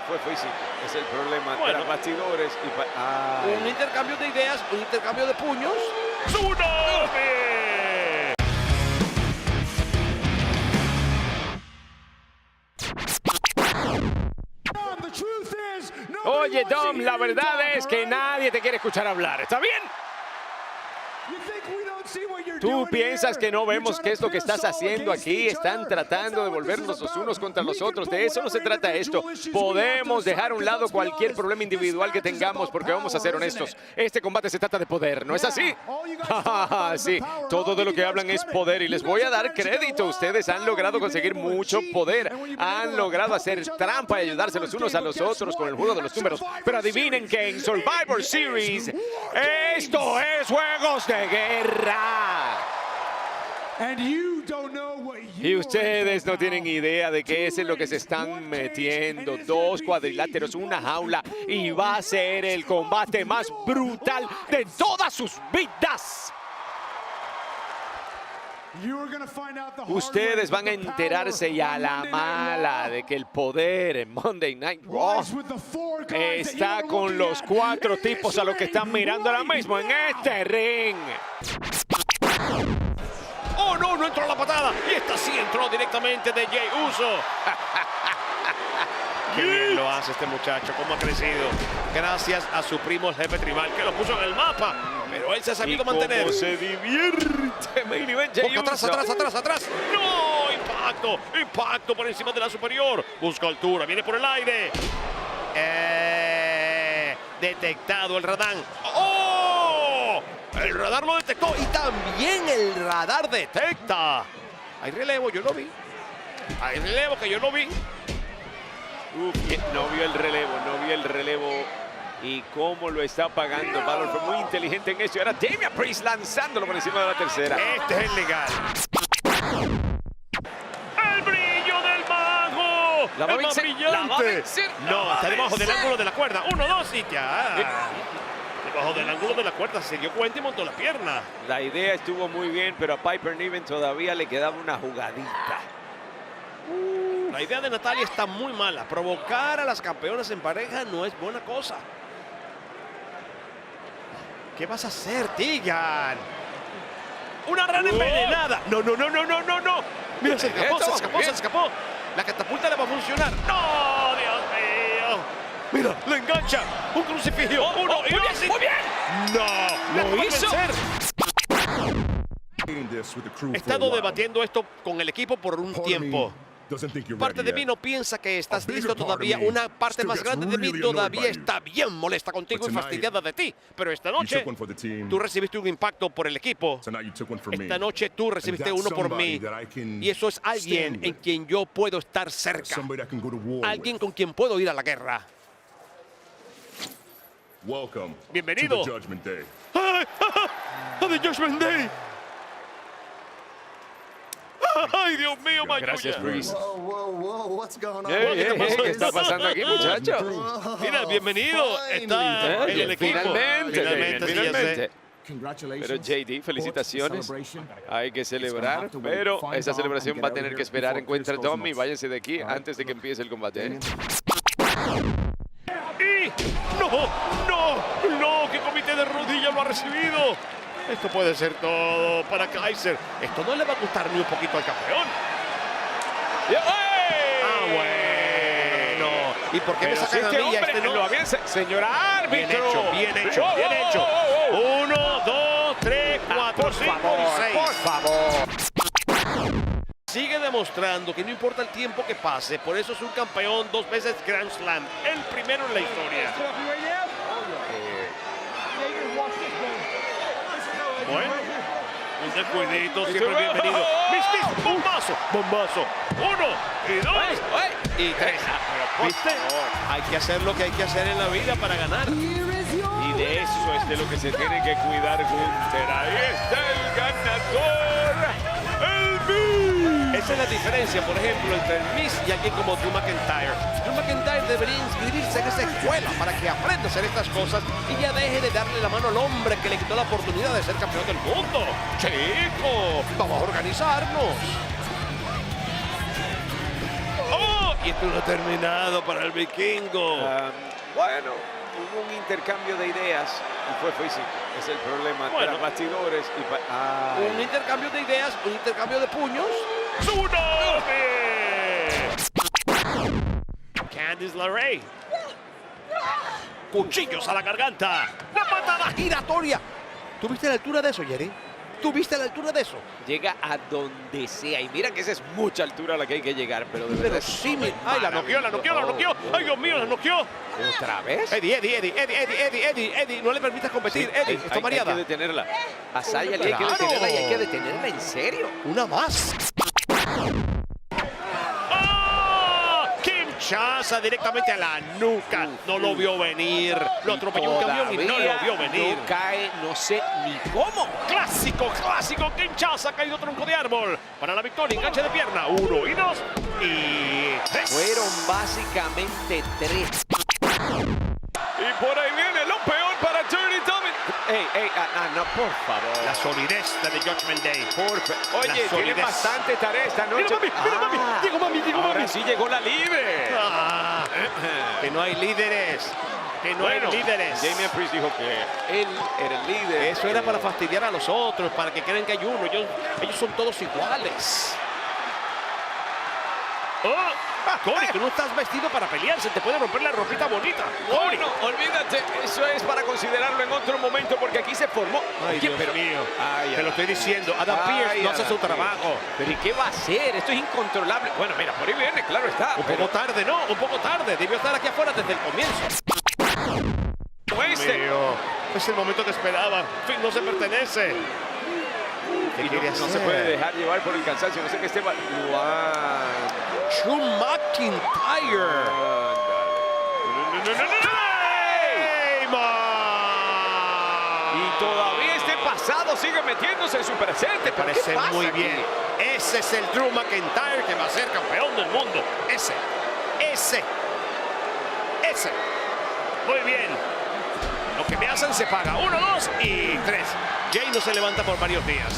fue físico. Es el problema. Bueno. Tras bastidores y Un intercambio de ideas, un intercambio de puños. ¡Tsunami! Oye, Dom, la verdad es que nadie te quiere escuchar hablar. ¿Está bien? Tú piensas que no vemos qué es lo que estás haciendo aquí. Están tratando de volvernos los unos contra los otros. De eso no se trata esto. Podemos dejar a un lado cualquier problema individual que tengamos porque vamos a ser honestos. Este combate se trata de poder, ¿no es así? Sí, todo de lo que hablan es poder y les voy a dar crédito. Ustedes han logrado conseguir mucho poder. Han logrado hacer trampa y ayudarse los unos a los otros con el juego de los números. Pero adivinen que en Survivor Series esto es juegos de guerra. Y ustedes no tienen idea de qué es en lo que se están metiendo. Dos cuadriláteros, una jaula, y va a ser el combate más brutal de todas sus vidas. Ustedes van a enterarse y a la mala de que el poder en Monday Night Raw está con los 4 tipos a los que están mirando ahora mismo en este ring. ¡Oh, no! ¡No entró la patada! Y esta sí entró directamente de Jey Uso. ¡Qué bien lo hace este muchacho! ¿Cómo ha crecido? Gracias a su primo el jefe tribal que lo puso en el mapa. Pero él se ha sabido mantener. ¿Cómo se divierte? Main event, Jey Uso. ¡Atrás! ¡No! ¡Impacto! ¡Impacto por encima de la superior! Busca altura, viene por el aire. Detectado el radar. ¡Oh! El radar lo detectó y también el radar detecta. Hay relevo, yo lo vi. Hay relevo que yo no vi. No vio el relevo. Y cómo lo está pagando. Balor fue muy inteligente en eso. Y ahora Damian Priest lanzándolo por encima de la tercera. Este es el legal. ¡El brillo del mago! La va a ¡El más vencer, brillante! la va a vencer, la No, va está a debajo del vencer. ángulo de la cuerda. 1, 2 y ya. Debajo del ángulo de la cuerda se dio cuenta y montó la pierna. La idea estuvo muy bien, pero a Piper Niven todavía le quedaba una jugadita. La idea de Natalya está muy mala. Provocar a las campeonas en pareja no es buena cosa. ¿Qué vas a hacer, Tegan? ¡Una rana envenenada! ¡No! Mira, se escapó. La catapulta le va a funcionar. ¡No, Dios mío! Mira, le engancha. Un crucifijo. Uno y dos. Muy bien. ¡No! Lo hizo. He estado debatiendo esto con el equipo por un tiempo. Parte de mí no piensa que estás listo todavía. Una parte más grande de mí todavía está bien molesta contigo y fastidiada de ti. Pero esta noche tú recibiste un impacto por el equipo. Esta noche tú recibiste uno por mí. Y eso es alguien en quien yo puedo estar cerca. Alguien con quien puedo ir a la guerra. Bienvenido. ¡A The Judgment Day! ¡Ay, Dios mío, Mayuya! Gracias, Priest. ¿Qué está pasando aquí, muchacho? Mira, bienvenido. Está en el equipo. Finalmente. Sí, ya sé. Pero JD, felicitaciones. Hay que celebrar, pero esa celebración va a tener que esperar. Encuentra a Tommy, váyanse de aquí antes de que empiece el combate. ¡Y no! ¡Qué comité de rodillas lo ha recibido! Esto puede ser todo para Kaiser. Esto no le va a gustar ni un poquito al campeón. Bueno. ¿Y por qué me sacan a mí y a este no? Señora árbitro. Bien hecho. 1, 2, 3, 4, 5 y 6. Por favor. Sigue demostrando que no importa el tiempo que pase, por eso es un campeón 2 veces Grand Slam, el primero en la historia. Bueno, un descuidito, siempre bienvenido. Miss, bombazo. 1 y 2 y 3. ¿Viste? Hay que hacer lo que hay que hacer en la vida para ganar. Y de eso es de lo que se tiene que cuidar Gunther. Ahí está el ganador, el Miz. Esa es la diferencia, por ejemplo, entre el Miz y alguien como Drew McIntyre. Drew McIntyre debería inscribirse en esa escuela para que aprenda a hacer estas cosas y ya deje de darle la mano al hombre que le quitó la oportunidad de ser campeón del mundo. ¡Chico! ¡Vamos a organizarnos! ¡Oh! Y esto no ha terminado para el vikingo. Bueno, hubo un intercambio de ideas y fue físico. Es el problema. Bueno. Tras bastidores y Un intercambio de ideas, un intercambio de puños. ¡Tsunami! Candice LeRae. Cuchillos a la garganta. ¡La patada giratoria! ¿Tuviste la altura de eso, Jerry? ¿Tuviste la altura de eso? llega a donde sea. Y mira que esa es mucha altura a la que hay que llegar, pero de verdad. Sí, ¡ay, la noqueó, la noqueó, la noqueó! ¡Ay, Dios mío, la noqueó! ¿Otra vez? Eddie, no le permitas competir, Eddie, está Hay mareada. que detenerla. A Sasha hay que Claro. detenerla y hay que detenerla en serio. Una más. ¡Ah! Kinshasa directamente a la nuca. No lo vio venir. Lo atropelló un camión y no lo vio venir. No cae, no sé ni cómo. Clásico, clásico. Kinshasa ha caído tronco de árbol. Para la victoria, enganche de pierna. 1 y 2 y 3. Fueron básicamente 3. Y por ahí viene lo peor para Dirty Tommy. No, por favor. La solidez de The Judgment Day. Oye, La tiene solidez. bastante tarea esta noche. Mira, mami, digo, mami, digo, Ahora mami. sí llegó la libre. Ah, Que no hay líderes. Que no hay líderes. Damian Priest dijo que él era el líder. Eso era para fastidiar a los otros, para que crean que hay uno. Ellos son todos iguales. Corey, tú no estás vestido para pelear. Se te puede romper la ropita bonita. Corey. Bueno, olvídate, eso es para considerarlo en otro momento porque aquí se formó. Ay, Oye, Dios mío. Ay, Te lo estoy diciendo. Adam Pearce no hace su trabajo. Pero ¿y qué va a hacer? Esto es incontrolable. Bueno, mira, por ahí viene, claro está. Un poco tarde, ¿no? Un poco tarde. Debió estar aquí afuera desde el comienzo. Mío. Es el momento que esperaba. Finn no se pertenece. ¿Qué Y quiere no se hacer? puede dejar llevar por el cansancio. No sé qué esté... Drew McIntyre. Y todavía este pasado sigue metiéndose en su presente. ¿Pero qué Parece pasa muy aquí? bien. Ese es el Drew McIntyre que va a ser campeón del mundo. Ese. Muy bien. Lo que me hacen se paga. 1, 2 y 3. Jay no se levanta por varios días.